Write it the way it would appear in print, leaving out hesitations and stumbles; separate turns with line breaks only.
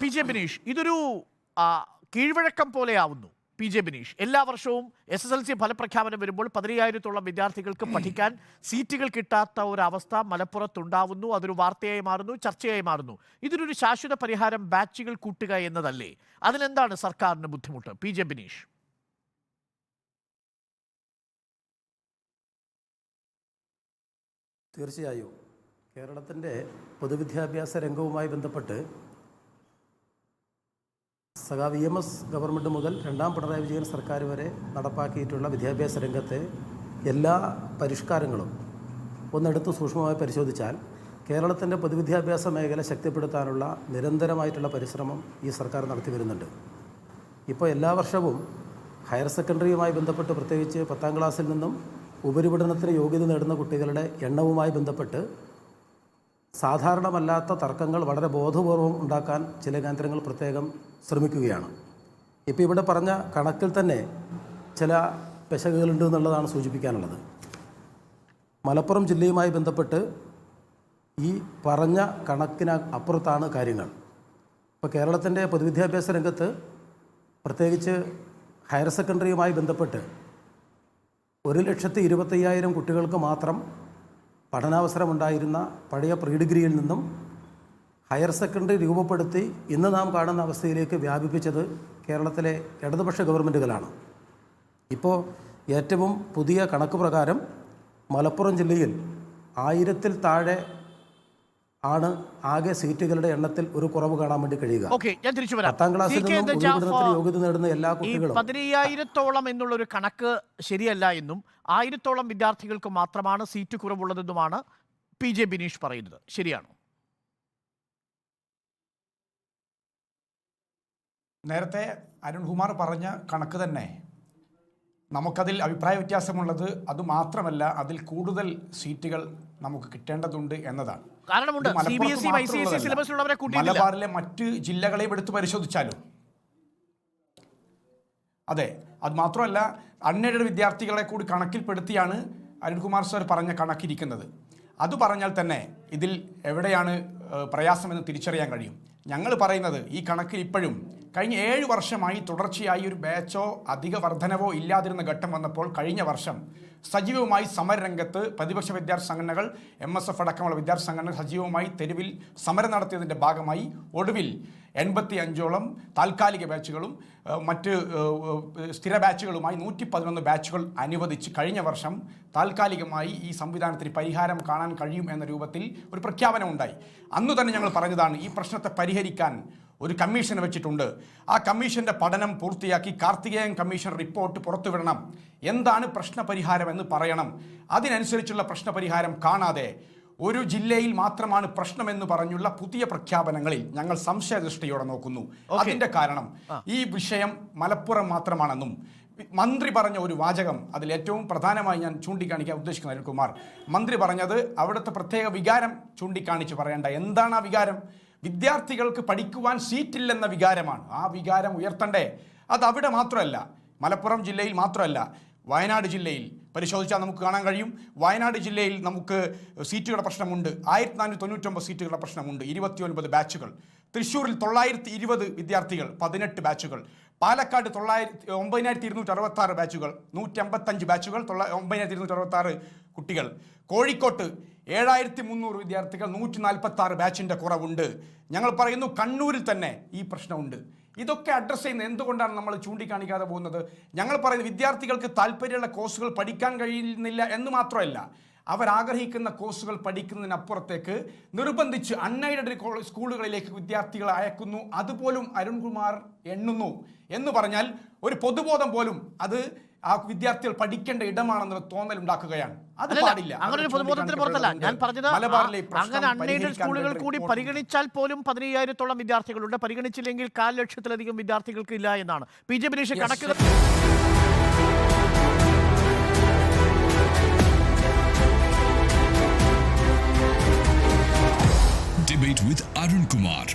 P J Bineesh, ഇതൊരു കീഴ്വഴക്കം പോലെയാവുന്നു. P J Bineesh, എല്ലാ വർഷവും SSLC ഫലപ്രഖ്യാപനം വരുമ്പോൾ 15,000-ഓളം വിദ്യാർത്ഥികൾക്ക് പഠിക്കാൻ സീറ്റുകൾ കിട്ടാത്ത ഒരു അവസ്ഥ മലപ്പുറത്തുണ്ടാവുന്നു. അതൊരു വാർത്തയായി മാറുന്നു, ചർച്ചയായി മാറുന്നു. ഇതിനൊരു ശാശ്വത പരിഹാരം ബാച്ചുകൾ കൂട്ടുക എന്നതല്ലേ? അതിലെന്താണ് സർക്കാരിന് ബുദ്ധിമുട്ട്? P J Bineesh.
തീർച്ചയായും കേരളത്തിൻ്റെ പൊതുവിദ്യാഭ്യാസ രംഗവുമായി ബന്ധപ്പെട്ട് സഖാവ് EMS ഗവൺമെൻറ് മുതൽ രണ്ടാം പിണറായി വിജയൻ സർക്കാർ വരെ നടപ്പാക്കിയിട്ടുള്ള വിദ്യാഭ്യാസ രംഗത്തെ എല്ലാ പരിഷ്കാരങ്ങളും ഒന്നെടുത്ത് സൂക്ഷ്മമായി പരിശോധിച്ചാൽ കേരളത്തിൻ്റെ പൊതുവിദ്യാഭ്യാസ മേഖല ശക്തിപ്പെടുത്താനുള്ള നിരന്തരമായിട്ടുള്ള പരിശ്രമം ഈ സർക്കാർ നടത്തി വരുന്നുണ്ട്. ഇപ്പോൾ എല്ലാ വർഷവും ഹയർ സെക്കൻഡറിയുമായി ബന്ധപ്പെട്ട്, പ്രത്യേകിച്ച് 10ാം ക്ലാസ്സിൽ നിന്നും ഉപരിപഠനത്തിന് യോഗ്യത നേടുന്ന കുട്ടികളുടെ എണ്ണവുമായി ബന്ധപ്പെട്ട് സാധാരണമല്ലാത്ത തർക്കങ്ങൾ വളരെ ബോധപൂർവം ഉണ്ടാക്കാൻ ചില കേന്ദ്രങ്ങൾ പ്രത്യേകം ശ്രമിക്കുകയാണ്. ഇപ്പോൾ ഇവിടെ പറഞ്ഞ കണക്കിൽ തന്നെ ചില പെശകുകളുണ്ട് എന്നുള്ളതാണ് സൂചിപ്പിക്കാനുള്ളത്. മലപ്പുറം ജില്ലയുമായി ബന്ധപ്പെട്ട് ഈ പറഞ്ഞ കണക്കിന് അപ്പുറത്താണ് കാര്യങ്ങൾ. ഇപ്പോൾ കേരളത്തിൻ്റെ പൊതുവിദ്യാഭ്യാസ രംഗത്ത്, പ്രത്യേകിച്ച് ഹയർ സെക്കൻഡറിയുമായി ബന്ധപ്പെട്ട് 1,25,000 കുട്ടികൾക്ക് മാത്രം പഠനാവസരമുണ്ടായിരുന്ന പഴയ പ്രീ ഡിഗ്രിയിൽ നിന്നും ഹയർ സെക്കൻഡറി രൂപപ്പെടുത്തി ഇന്ന് നാം കാണുന്ന അവസ്ഥയിലേക്ക് വ്യാപിപ്പിച്ചത് കേരളത്തിലെ ഇടതുപക്ഷ ഗവൺമെൻറ്റുകളാണ്. ഇപ്പോൾ ഏറ്റവും പുതിയ കണക്ക് പ്രകാരം മലപ്പുറം ജില്ലയിൽ 1000-ൽ താഴെ ആണ് ആകെ സീറ്റുകളുടെ എണ്ണത്തിൽ ഒരു കുറവ് കാണാൻ വേണ്ടി കഴിയുക. 10ാം ക്ലാസ്സിൽ നിന്നും ഉപരിപഠനത്തിന് യോഗ്യത നേടുന്ന എല്ലാ കുട്ടികളും
15,000-ഓളം എന്നുള്ളൊരു കണക്ക് ശരിയല്ല എന്നും 1000-ഓളം വിദ്യാർത്ഥികൾക്ക് മാത്രമാണ് സീറ്റ് കുറവുള്ളതെന്നുമാണ് പി ജെ ബിനീഷ് പറയുന്നത്. ശരിയാണോ?
നേരത്തെ അരുൺകുമാർ പറഞ്ഞ കണക്ക് തന്നെ നമുക്കതിൽ അഭിപ്രായ വ്യത്യാസമുള്ളത്. അതുമാത്രമല്ല, അതിൽ കൂടുതൽ സീറ്റുകൾ നമുക്ക് കിട്ടേണ്ടതുണ്ട് എന്നതാണ്. മലബാറിലെ മറ്റ് ജില്ലകളെയും എടുത്ത് പരിശോധിച്ചാലും അതെ, അത് മാത്രമല്ല, അൺഎയ്ഡഡ് വിദ്യാർത്ഥികളെ കൂടി കണക്കിൽപ്പെടുത്തിയാണ് അരുൺകുമാർ സാർ പറഞ്ഞ കണക്കിരിക്കുന്നത്. അത് പറഞ്ഞാൽ തന്നെ ഇതിൽ എവിടെയാണ് പ്രയാസമെന്ന് തിരിച്ചറിയാൻ കഴിയും. ഞങ്ങൾ പറയുന്നത് ഈ കണക്കിൽ ഇപ്പോഴും കഴിഞ്ഞ 7 വർഷമായി തുടർച്ചയായി ഒരു ബാച്ചോ അധിക വർധനവോ ഇല്ലാതിരുന്ന ഘട്ടം വന്നപ്പോൾ കഴിഞ്ഞ വർഷം സജീവമായി സമരരംഗത്ത് പ്രതിപക്ഷ വിദ്യാർത്ഥി സംഘടനകൾ, MSF അടക്കമുള്ള വിദ്യാർത്ഥി സംഘടനകൾ സജീവമായി തെരുവിൽ സമരം നടത്തിയതിൻ്റെ ഭാഗമായി ഒടുവിൽ 85ഓളം താൽക്കാലിക ബാച്ചുകളും മറ്റ് സ്ഥിര ബാച്ചുകളുമായി 111 ബാച്ചുകൾ അനുവദിച്ച് കഴിഞ്ഞ വർഷം താൽക്കാലികമായി ഈ സംവിധാനത്തിന് പരിഹാരം കാണാൻ കഴിയും എന്ന രൂപത്തിൽ ഒരു പ്രഖ്യാപനമുണ്ടായി. അന്നു തന്നെ ഞങ്ങൾ പറഞ്ഞതാണ്, ഈ പ്രശ്നത്തെ പരിഹരിക്കാൻ ഒരു കമ്മീഷൻ വെച്ചിട്ടുണ്ട്. ആ കമ്മീഷൻ്റെ പഠനം പൂർത്തിയാക്കി കാർത്തികേയൻ കമ്മീഷൻ റിപ്പോർട്ട് പുറത്തുവിടണം. എന്താണ് പ്രശ്നപരിഹാരം എന്ന് പറയണം. അതിനനുസരിച്ചുള്ള പ്രശ്നപരിഹാരം കാണാതെ ഒരു ജില്ലയിൽ മാത്രമാണ് പ്രശ്നമെന്ന് പറഞ്ഞുള്ള പുതിയ പ്രഖ്യാപനങ്ങളിൽ ഞങ്ങൾ സംശയദൃഷ്ടിയോടെ നോക്കുന്നു. അതിൻ്റെ കാരണം ഈ വിഷയം മലപ്പുറം മാത്രമാണെന്നും മന്ത്രി പറഞ്ഞ ഒരു വാചകം അതിൽ ഏറ്റവും പ്രധാനമായി ഞാൻ ചൂണ്ടിക്കാണിക്കാൻ ഉദ്ദേശിക്കുന്നത് അരുൺകുമാർ, മന്ത്രി പറഞ്ഞത് അവിടുത്തെ പ്രത്യേക വികാരം ചൂണ്ടിക്കാണിച്ച് പറയേണ്ട. എന്താണ് ആ വികാരം? വിദ്യാർത്ഥികൾക്ക് പഠിക്കുവാൻ സീറ്റില്ലെന്ന വികാരമാണ്. ആ വികാരം ഉയർത്തണ്ടേ? അത് അവിടെ മാത്രമല്ല, മലപ്പുറം ജില്ലയിൽ മാത്രമല്ല, വയനാട് ജില്ലയിൽ പരിശോധിച്ചാൽ നമുക്ക് കാണാൻ കഴിയും. വയനാട് ജില്ലയിൽ നമുക്ക് സീറ്റുകളുടെ പ്രശ്നമുണ്ട്. 1499 സീറ്റുകളുടെ പ്രശ്നമുണ്ട്, 29 ബാച്ചുകൾ. തൃശ്ശൂരിൽ 920 വിദ്യാർത്ഥികൾ, 18 ബാച്ചുകൾ. പാലക്കാട് 9266 ബാച്ചുകൾ, 155 ബാച്ചുകൾ, 9266 കുട്ടികൾ. കോഴിക്കോട്ട് 7300 വിദ്യാർത്ഥികൾ, 146 ബാച്ചിൻ്റെ കുറവുണ്ട്. ഞങ്ങൾ പറയുന്നു കണ്ണൂരിൽ തന്നെ ഈ പ്രശ്നമുണ്ട്. ഇതൊക്കെ അഡ്രസ്സ് ചെയ്യുന്നത് എന്തുകൊണ്ടാണ് നമ്മൾ ചൂണ്ടിക്കാണിക്കാതെ പോകുന്നത്? ഞങ്ങൾ പറയുന്നത് വിദ്യാർത്ഥികൾക്ക് താല്പര്യമുള്ള കോഴ്സുകൾ പഠിക്കാൻ കഴിയുന്നില്ല എന്ന് മാത്രമല്ല, അവരാഗ്രഹിക്കുന്ന കോഴ്സുകൾ പഠിക്കുന്നതിനപ്പുറത്തേക്ക് നിർബന്ധിച്ച് അൺഎയ്ഡഡ് സ്കൂളുകളിലേക്ക് വിദ്യാർത്ഥികളെ അയക്കുന്നു. അതുപോലും അരുൺകുമാർ എണ്ണുന്നു എന്ന് പറഞ്ഞാൽ ഒരു പൊതുബോധം പോലും അത് ആ വിദ്യാർത്ഥികൾ പഠിക്കേണ്ട ഇടമാണെന്നുള്ള തോന്നൽ ഉണ്ടാക്കുകയാണ്. അത് പാടില്ല.
അങ്ങനെ ഒരു പൊതുബോധത്തിന് പുറത്തല്ല ഞാൻ പറഞ്ഞത്. അങ്ങനെ അൺഎയ്ഡഡ് സ്കൂളുകൾ കൂടി പരിഗണിച്ചാൽ പോലും 15,000-ഓളം വിദ്യാർത്ഥികളുണ്ട്. പരിഗണിച്ചില്ലെങ്കിൽ 1,00,000 ലക്ഷത്തിലധികം വിദ്യാർത്ഥികൾക്ക് ഇല്ല എന്നാണ് പി ജെ ബിനീഷ് കണക്കുകൾ.
Debate with Arun Kumar.